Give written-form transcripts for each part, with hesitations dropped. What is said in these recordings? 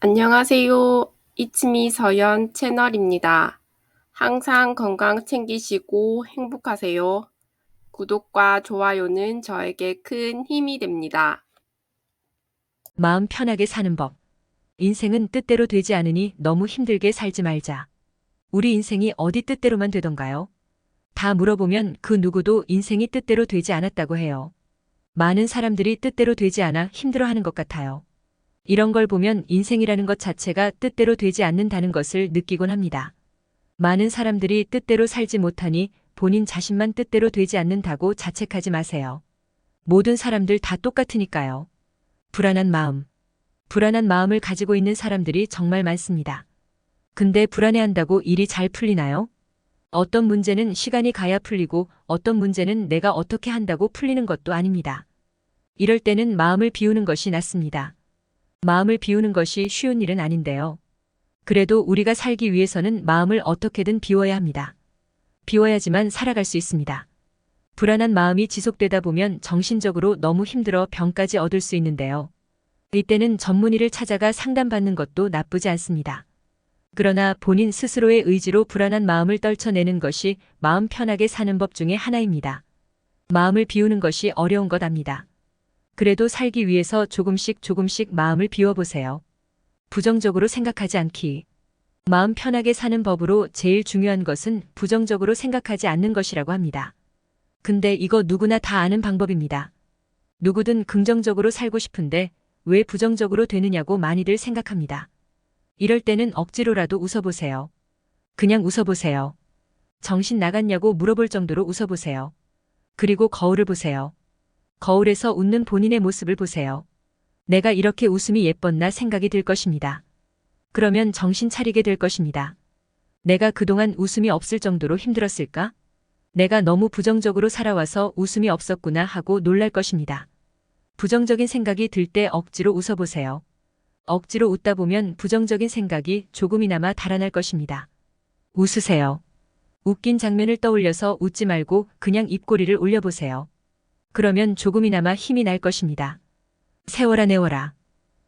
안녕하세요. 이츠미 서연 채널입니다. 항상 건강 챙기시고 행복하세요. 구독과 좋아요는 저에게 큰 힘이 됩니다. 마음 편하게 사는 법. 인생은 뜻대로 되지 않으니 너무 힘들게 살지 말자. 우리 인생이 어디 뜻대로만 되던가요? 다 물어보면 그 누구도 인생이 뜻대로 되지 않았다고 해요. 많은 사람들이 뜻대로 되지 않아 힘들어하는 것 같아요. 이런 걸 보면 인생이라는 것 자체가 뜻대로 되지 않는다는 것을 느끼곤 합니다. 많은 사람들이 뜻대로 살지 못하니 본인 자신만 뜻대로 되지 않는다고 자책하지 마세요. 모든 사람들 다 똑같으니까요. 불안한 마음. 불안한 마음을 가지고 있는 사람들이 정말 많습니다. 근데 불안해한다고 일이 잘 풀리나요? 어떤 문제는 시간이 가야 풀리고 어떤 문제는 내가 어떻게 한다고 풀리는 것도 아닙니다. 이럴 때는 마음을 비우는 것이 낫습니다. 마음을 비우는 것이 쉬운 일은 아닌데요. 그래도 우리가 살기 위해서는 마음을 어떻게든 비워야 합니다. 비워야지만 살아갈 수 있습니다. 불안한 마음이 지속되다 보면 정신적으로 너무 힘들어 병까지 얻을 수 있는데요. 이때는 전문의를 찾아가 상담받는 것도 나쁘지 않습니다. 그러나 본인 스스로의 의지로 불안한 마음을 떨쳐내는 것이 마음 편하게 사는 법 중에 하나입니다. 마음을 비우는 것이 어려운 것 압니다. 그래도 살기 위해서 조금씩 마음을 비워보세요. 부정적으로 생각하지 않기. 마음 편하게 사는 법으로 제일 중요한 것은 부정적으로 생각하지 않는 것이라고 합니다. 근데 이거 누구나 다 아는 방법입니다. 누구든 긍정적으로 살고 싶은데 왜 부정적으로 되느냐고 많이들 생각합니다. 이럴 때는 억지로라도 웃어보세요. 그냥 웃어보세요. 정신 나갔냐고 물어볼 정도로 웃어보세요. 그리고 거울을 보세요. 거울에서 웃는 본인의 모습을 보세요. 내가 이렇게 웃음이 예뻤나 생각이 들 것입니다. 그러면 정신 차리게 될 것입니다. 내가 그동안 웃음이 없을 정도로 힘들었을까? 내가 너무 부정적으로 살아와서 웃음이 없었구나 하고 놀랄 것입니다. 부정적인 생각이 들 때 억지로 웃어보세요. 억지로 웃다 보면 부정적인 생각이 조금이나마 달아날 것입니다. 웃으세요. 웃긴 장면을 떠올려서 웃지 말고 그냥 입꼬리를 올려보세요. 그러면 조금이나마 힘이 날 것입니다. 세워라 내워라.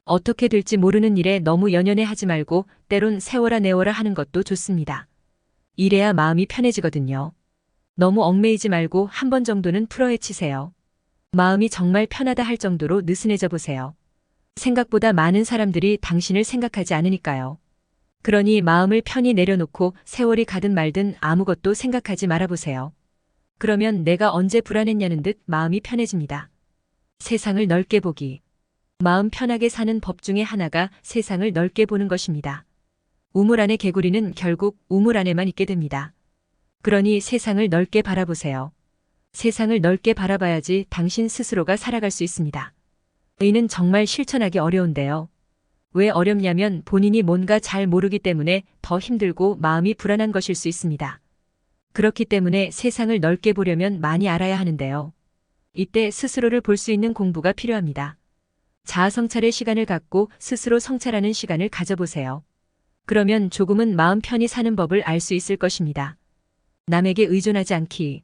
어떻게 될지 모르는 일에 너무 연연해 하지 말고 때론 세워라 내워라 하는 것도 좋습니다. 이래야 마음이 편해지거든요. 너무 얽매이지 말고 한 번 정도는 풀어헤치세요. 마음이 정말 편하다 할 정도로 느슨해져 보세요. 생각보다 많은 사람들이 당신을 생각하지 않으니까요. 그러니 마음을 편히 내려놓고 세월이 가든 말든 아무것도 생각하지 말아보세요. 그러면 내가 언제 불안했냐는 듯 마음이 편해집니다. 세상을 넓게 보기. 마음 편하게 사는 법 중에 하나가 세상을 넓게 보는 것입니다. 우물 안의 개구리는 결국 우물 안에만 있게 됩니다. 그러니 세상을 넓게 바라보세요. 세상을 넓게 바라봐야지 당신 스스로가 살아갈 수 있습니다. 이는 정말 실천하기 어려운데요. 왜 어렵냐면 본인이 뭔가 잘 모르기 때문에 더 힘들고 마음이 불안한 것일 수 있습니다. 그렇기 때문에 세상을 넓게 보려면 많이 알아야 하는데요. 이때 스스로를 볼 수 있는 공부가 필요합니다. 자아 성찰의 시간을 갖고 스스로 성찰하는 시간을 가져보세요. 그러면 조금은 마음 편히 사는 법을 알 수 있을 것입니다. 남에게 의존하지 않기.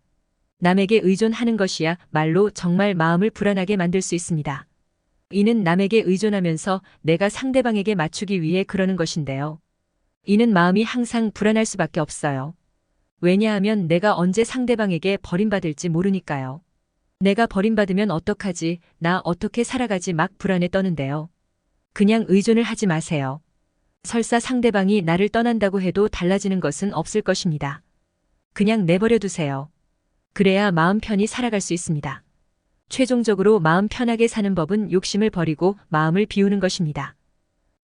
남에게 의존하는 것이야 말로 정말 마음을 불안하게 만들 수 있습니다. 이는 남에게 의존하면서 내가 상대방에게 맞추기 위해 그러는 것인데요. 이는 마음이 항상 불안할 수밖에 없어요. 왜냐하면 내가 언제 상대방에게 버림받을지 모르니까요. 내가 버림받으면 어떡하지, 나 어떻게 살아가지 막 불안에 떠는데요. 그냥 의존을 하지 마세요. 설사 상대방이 나를 떠난다고 해도 달라지는 것은 없을 것입니다. 그냥 내버려 두세요. 그래야 마음 편히 살아갈 수 있습니다. 최종적으로 마음 편하게 사는 법은 욕심을 버리고 마음을 비우는 것입니다.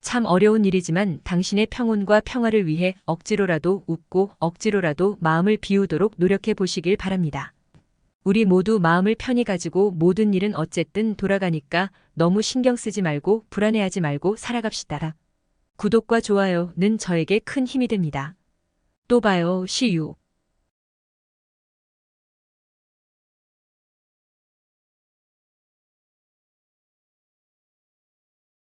참 어려운 일이지만 당신의 평온과 평화를 위해 억지로라도 웃고 억지로라도 마음을 비우도록 노력해 보시길 바랍니다. 우리 모두 마음을 편히 가지고 모든 일은 어쨌든 돌아가니까 너무 신경 쓰지 말고 불안해하지 말고 살아갑시다. 구독과 좋아요는 저에게 큰 힘이 됩니다. 또 봐요. See you.